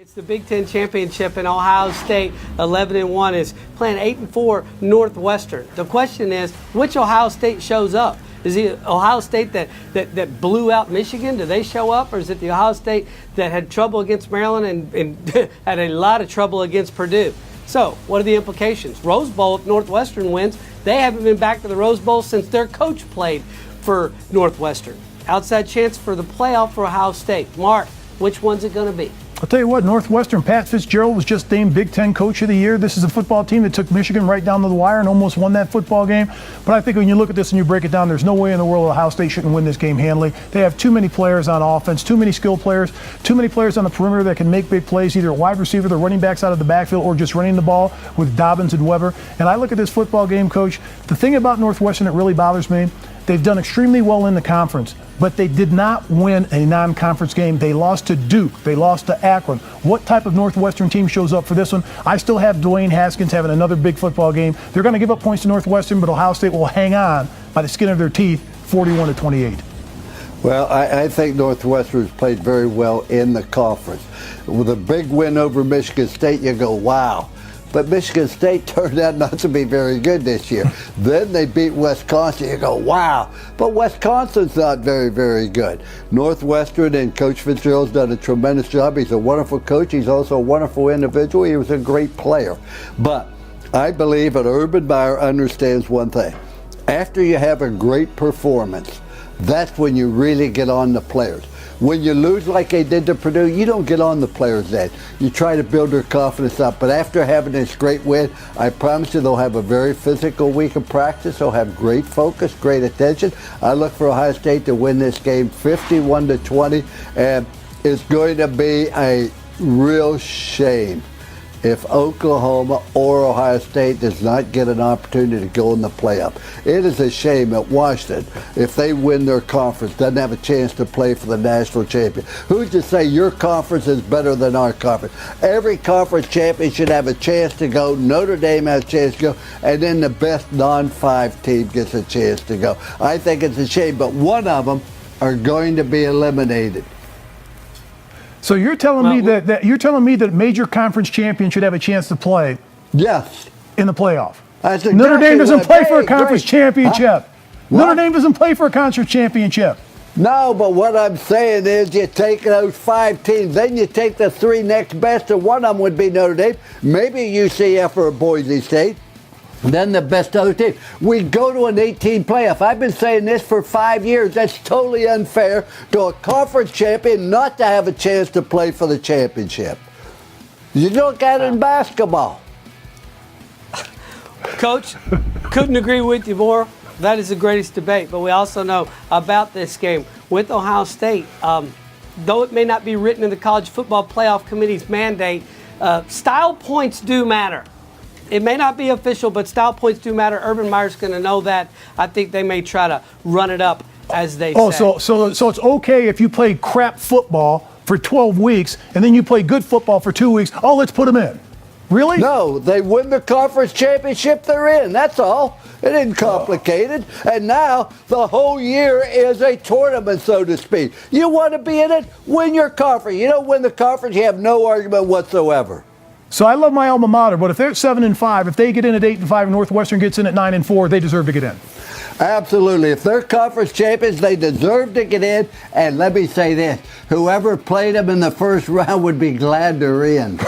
It's the Big Ten Championship, and Ohio State, 11-1, is playing 8-4 Northwestern. The question is, which Ohio State shows up? Is it Ohio State that blew out Michigan? Do they show up? Or is it the Ohio State that had trouble against Maryland and had a lot of trouble against Purdue? So, what are the implications? Rose Bowl, if Northwestern wins, they haven't been back to the Rose Bowl since their coach played for Northwestern. Outside chance for the playoff for Ohio State. Mark, which one's it going to be? I'll tell you what, Northwestern, Pat Fitzgerald was just named Big Ten Coach of the Year. This is a football team that took Michigan right down to the wire and almost won that football game. But I think when you look at this and you break it down, there's no way in the world Ohio State shouldn't win this game handily. They have too many players on offense, too many skilled players, too many players on the perimeter that can make big plays, either a wide receiver, the running backs out of the backfield, or just running the ball with Dobbins and Weber. And I look at this football game, Coach, the thing about Northwestern that really bothers me, they've done extremely well in the conference, but they did not win a non-conference game. They lost to Duke. They lost to Akron. What type of Northwestern team shows up for this one? I still have Dwayne Haskins having another big football game. They're going to give up points to Northwestern, but Ohio State will hang on by the skin of their teeth, 41-28. Well, I think Northwestern has played very well in the conference. With a big win over Michigan State, you go, wow. But Michigan State turned out not to be very good this year. Then they beat Wisconsin. You go, wow. But Wisconsin's not very, very good. Northwestern and Coach Fitzgerald's done a tremendous job. He's a wonderful coach. He's also a wonderful individual. He was a great player. But I believe that Urban Meyer understands one thing. After you have a great performance, that's when you really get on the players. When you lose like they did to Purdue, you don't get on the players then. You try to build their confidence up. But after having this great win, I promise you they'll have a very physical week of practice. They'll have great focus, great attention. I look for Ohio State to win this game 51-20, and it's going to be a real shame if Oklahoma or Ohio State does not get an opportunity to go in the playoff. It is a shame that Washington, if they win their conference, doesn't have a chance to play for the national champion. Who's to say your conference is better than our conference? Every conference champion should have a chance to go. Notre Dame has a chance to go, and then the best non-5 team gets a chance to go. I think it's a shame, but one of them are going to be eliminated. So you're telling me that you're telling me that major conference champion should have a chance to play? Yes. In the playoff. That's exactly Notre Dame doesn't play for a conference championship. Huh? Notre Dame doesn't play for a conference championship. No, but what I'm saying is you take those 5 teams, then you take the 3 next best, and one of them would be Notre Dame, maybe UCF or Boise State. Then the best other team. We go to an 18 playoff. I've been saying this for 5 years. That's totally unfair to a conference champion not to have a chance to play for the championship. You don't get it in basketball. Coach, couldn't agree with you more. That is the greatest debate. But we also know about this game with Ohio State. Though it may not be written in the College Football Playoff Committee's mandate, style points do matter. It may not be official, but style points do matter. Urban Meyer's going to know that. I think they may try to run it up, as they say. So it's okay if you play crap football for 12 weeks and then you play good football for 2 weeks. Oh, let's put them in. Really? No, they win the conference championship, they're in. That's all. It isn't complicated. And now the whole year is a tournament, so to speak. You want to be in it? Win your conference. You don't win the conference, you have no argument whatsoever. So I love my alma mater, but if they're at 7-5, if they get in at 8-5, and Northwestern gets in at 9-4, they deserve to get in. Absolutely. If they're conference champions, they deserve to get in. And let me say this, whoever played them in the first round would be glad they're in.